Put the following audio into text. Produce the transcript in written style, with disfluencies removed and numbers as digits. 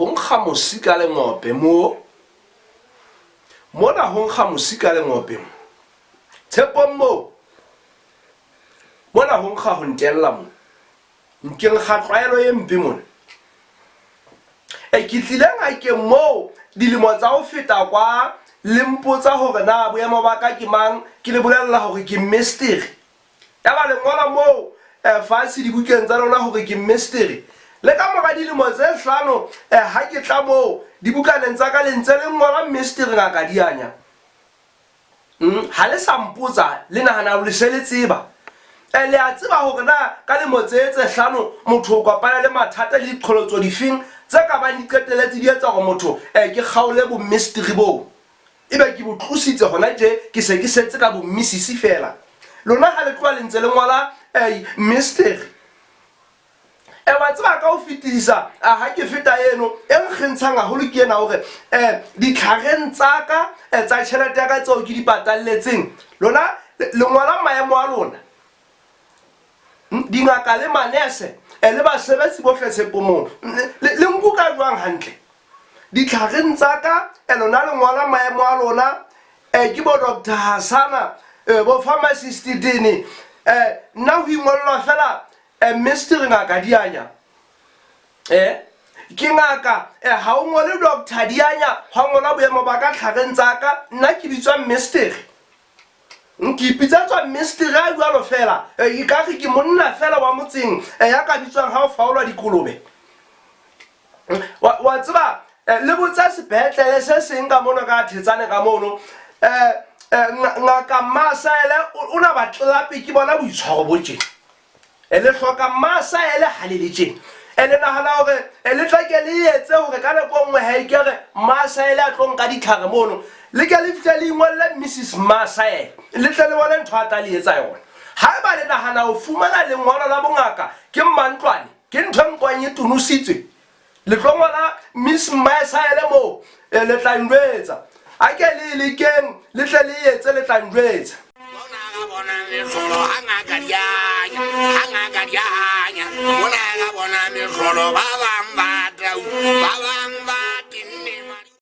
ho nkga mosika le ngope mona ho nkga mosika le ngope Tshepong mona ho nkga ho ntella mo nkeng kgatlwaelo e mpe mona ke tlile ngakeng mo dilemo tsa ho feta kwa le mpotsa hore na boemo ba ka ke mang ke le bolella hore ke mystery ya ba le ngola mo fatshe dibukeng tsa lona hore ke mystery le ka mora dilemo tse 5 ha ke tla mo dibukaneng tsa ka le ntse le ngola mystery ngaka dianya ha le sa mpotsa le nahana ho le seletseba le a tseba hore na ka le motse tse 5 motho o kopana le mathata le diqholotso difeng tse ka ba di qeteletse di etsa gore motho ke kgaole bo mystery bo ebe ke botlositse hona je ke se ke setse ka bo misisi fela lona ha le tloa le ntse le ngola mystery wa tseba ka ho fetisa ha ke feta eno e nkgentshang haholo ke ena hore ditlhareng tsa ka tsa tjhelete ya ka tseo ke di patalletseng lona le ngola maemo a lona dingaka le manese le basebetsi bohle Tshepong le nkuka jwang hantle ditlhareng tsa ka lona le ngola maemo a lona ke bo Dr. Hasana bo pharmacist dini nna ho ingolwa fela mystery ngaka dianya ke ngaka ha o ngole Dr. Dianya ha ngola boemo ba ka tlhareng tsa ka nna ke bitswa mystery nkipitsa tswa mystery a jwalo fela e ka re ke monna fela wa motseng ya ka bitswang ha o faolwa dikolobe wa tseba le botsa sepetlele se seng ka mono ka thetsane ka mono ngaka Masaele una batlapi ke bona boitshwaro bo tjena le hloka Masaele ha le tjena le nahana hore le tla ke le etse hore ka le bongwe ha ikere Masaele a tlong ka ditlhare mono le ke le fitla le ingwalla Mrs. Masaele le tle le bona ntho a tla le etsa yona ha ba le nahana ho fumana lengolo la bongaka ke Mantlwane ke ntho nkwanye tunusitswe le tlongwana Miss Masaele mo le tla ndwetsa a ke le keng le tle le etse le tla ndwetsa bona le solo hanga kadianya bona le solo ba ba